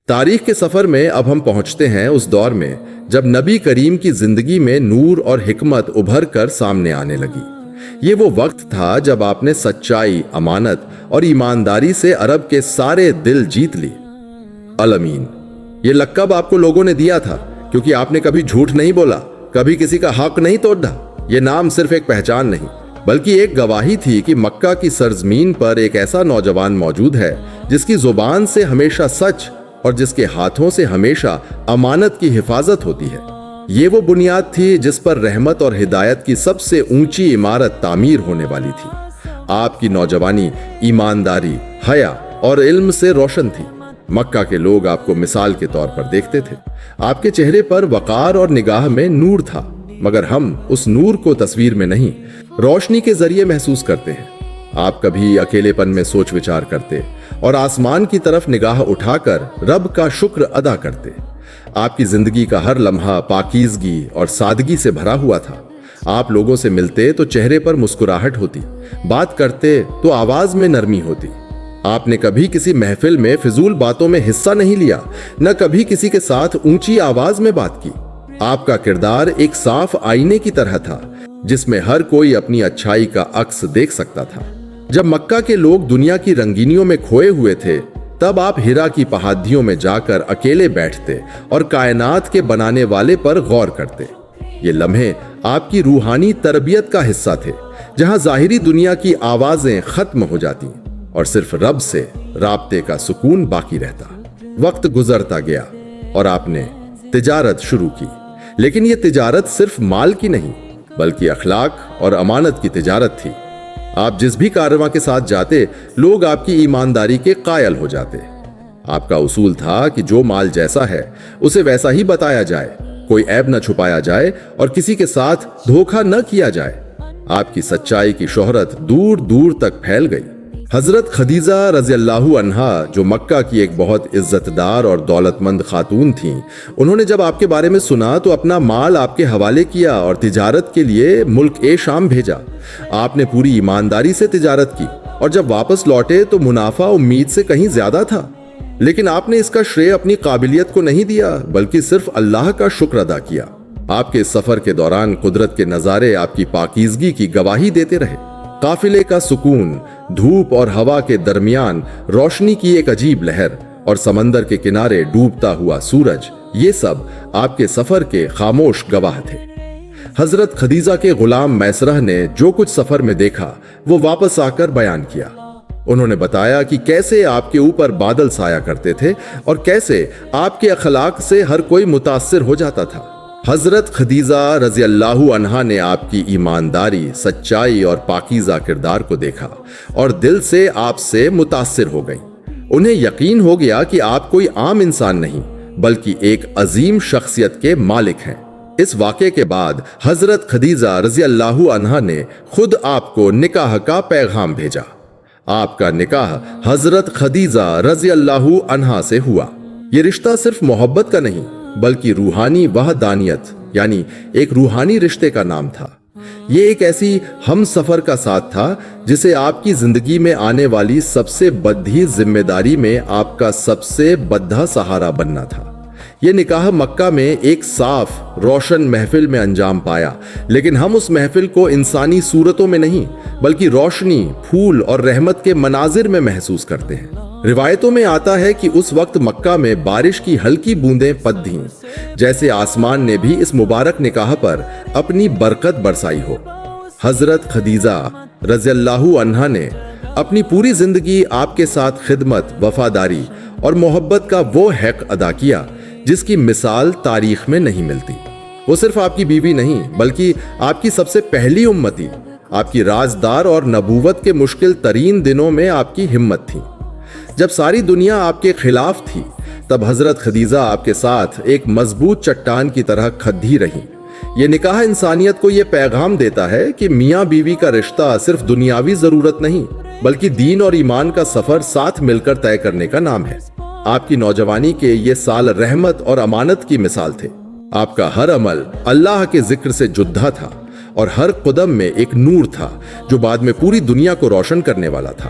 تاریخ کے سفر میں اب ہم پہنچتے ہیں اس دور میں جب نبی کریم کی زندگی میں نور اور حکمت ابھر کر سامنے آنے لگی۔ یہ وہ وقت تھا جب آپ نے سچائی، امانت اور ایمانداری سے عرب کے سارے دل جیت لی۔ الامین، یہ لقب آپ کو لوگوں نے دیا تھا کیونکہ آپ نے کبھی جھوٹ نہیں بولا، کبھی کسی کا حق نہیں توڑا۔ یہ نام صرف ایک پہچان نہیں بلکہ ایک گواہی تھی کہ مکہ کی سرزمین پر ایک ایسا نوجوان موجود ہے جس کی زبان سے ہمیشہ سچ اور جس کے ہاتھوں سے ہمیشہ امانت کی حفاظت ہوتی ہے۔ یہ وہ بنیاد تھی جس پر رحمت اور ہدایت کی سب سے اونچی عمارت تعمیر ہونے والی تھی۔ آپ کی نوجوانی ایمانداری، حیا اور علم سے روشن تھی۔ مکہ کے لوگ آپ کو مثال کے طور پر دیکھتے تھے۔ آپ کے چہرے پر وقار اور نگاہ میں نور تھا، مگر ہم اس نور کو تصویر میں نہیں، روشنی کے ذریعے محسوس کرتے ہیں۔ آپ کبھی اکیلے پن میں سوچ وچار کرتے اور آسمان کی طرف نگاہ اٹھا کر رب کا شکر ادا کرتے۔ آپ کی زندگی کا ہر لمحہ پاکیزگی اور سادگی سے بھرا ہوا تھا۔ آپ لوگوں سے ملتے تو چہرے پر مسکراہٹ ہوتی، بات کرتے تو آواز میں نرمی ہوتی۔ آپ نے کبھی کسی محفل میں فضول باتوں میں حصہ نہیں لیا، نہ کبھی کسی کے ساتھ اونچی آواز میں بات کی۔ آپ کا کردار ایک صاف آئینے کی طرح تھا جس میں ہر کوئی اپنی اچھائی کا عکس دیکھ سکتا تھا۔ جب مکہ کے لوگ دنیا کی رنگینیوں میں کھوئے ہوئے تھے، تب آپ ہیرا کی پہادیوں میں جا کر اکیلے بیٹھتے اور کائنات کے بنانے والے پر غور کرتے۔ یہ لمحے آپ کی روحانی تربیت کا حصہ تھے، جہاں ظاہری دنیا کی آوازیں ختم ہو جاتی اور صرف رب سے رابطے کا سکون باقی رہتا۔ وقت گزرتا گیا اور آپ نے تجارت شروع کی، لیکن یہ تجارت صرف مال کی نہیں بلکہ اخلاق اور امانت کی تجارت تھی۔ آپ جس بھی کارواں کے ساتھ جاتے، لوگ آپ کی ایمانداری کے قائل ہو جاتے۔ آپ کا اصول تھا کہ جو مال جیسا ہے اسے ویسا ہی بتایا جائے، کوئی عیب نہ چھپایا جائے اور کسی کے ساتھ دھوکہ نہ کیا جائے۔ آپ کی سچائی کی شہرت دور دور تک پھیل گئی۔ حضرت خدیجہ رضی اللہ عنہا، جو مکہ کی ایک بہت عزت دار اور دولت مند خاتون تھیں، انہوں نے جب آپ کے بارے میں سنا تو اپنا مال آپ کے حوالے کیا اور تجارت کے لیے ملک شام بھیجا۔ آپ نے پوری ایمانداری سے تجارت کی اور جب واپس لوٹے تو منافع امید سے کہیں زیادہ تھا، لیکن آپ نے اس کا شرے اپنی قابلیت کو نہیں دیا بلکہ صرف اللہ کا شکر ادا کیا۔ آپ کے سفر کے دوران قدرت کے نظارے آپ کی پاکیزگی کی گواہی دیتے رہے۔ قافلے کا سکون، دھوپ اور ہوا کے درمیان روشنی کی ایک عجیب لہر اور سمندر کے کنارے ڈوبتا ہوا سورج، یہ سب آپ کے سفر کے خاموش گواہ تھے۔ حضرت خدیجہ کے غلام میسرہ نے جو کچھ سفر میں دیکھا وہ واپس آ کر بیان کیا۔ انہوں نے بتایا کہ کیسے آپ کے اوپر بادل سایہ کرتے تھے اور کیسے آپ کے اخلاق سے ہر کوئی متاثر ہو جاتا تھا۔ حضرت خدیجہ رضی اللہ عنہا نے آپ کی ایمانداری، سچائی اور پاکیزہ کردار کو دیکھا اور دل سے آپ سے متاثر ہو گئیں۔ انہیں یقین ہو گیا کہ آپ کوئی عام انسان نہیں بلکہ ایک عظیم شخصیت کے مالک ہیں۔ اس واقعے کے بعد حضرت خدیجہ رضی اللہ عنہا نے خود آپ کو نکاح کا پیغام بھیجا۔ آپ کا نکاح حضرت خدیجہ رضی اللہ عنہا سے ہوا۔ یہ رشتہ صرف محبت کا نہیں بلکہ روحانی وحدانیت یعنی ایک روحانی رشتے کا نام تھا۔ یہ ایک ایسی ہم سفر کا ساتھ تھا جسے آپ کی زندگی میں آنے والی سب سے بڑی ذمہ داری میں آپ کا سب سے بڑا سہارا بننا تھا۔ یہ نکاح مکہ میں ایک صاف روشن محفل میں انجام پایا، لیکن ہم اس محفل کو انسانی صورتوں میں نہیں بلکہ روشنی، پھول اور رحمت کے مناظر میں محسوس کرتے ہیں۔ روایتوں میں آتا ہے کہ اس وقت مکہ میں بارش کی ہلکی بوندیں پڑ دیں، جیسے آسمان نے بھی اس مبارک نکاح پر اپنی برکت برسائی ہو۔ حضرت خدیجہ رضی اللہ عنہا نے اپنی پوری زندگی آپ کے ساتھ خدمت، وفاداری اور محبت کا وہ حق ادا کیا جس کی مثال تاریخ میں نہیں ملتی۔ وہ صرف آپ کی بیوی نہیں بلکہ آپ کی سب سے پہلی امتی، آپ کی رازدار اور نبوت کے مشکل ترین دنوں میں آپ کی ہمت تھی۔ جب ساری دنیا آپ کے خلاف تھی تب حضرت خدیجہ آپ کے ساتھ ایک مضبوط چٹان کی طرح کھڑی رہیں۔ یہ نکاح انسانیت کو یہ پیغام دیتا ہے کہ میاں بیوی کا رشتہ صرف دنیاوی ضرورت نہیں بلکہ دین اور ایمان کا سفر ساتھ مل کر طے کرنے کا نام ہے۔ آپ کی نوجوانی کے یہ سال رحمت اور امانت کی مثال تھے۔ آپ کا ہر عمل اللہ کے ذکر سے جدہ تھا اور ہر قدم میں ایک نور تھا جو بعد میں پوری دنیا کو روشن کرنے والا تھا۔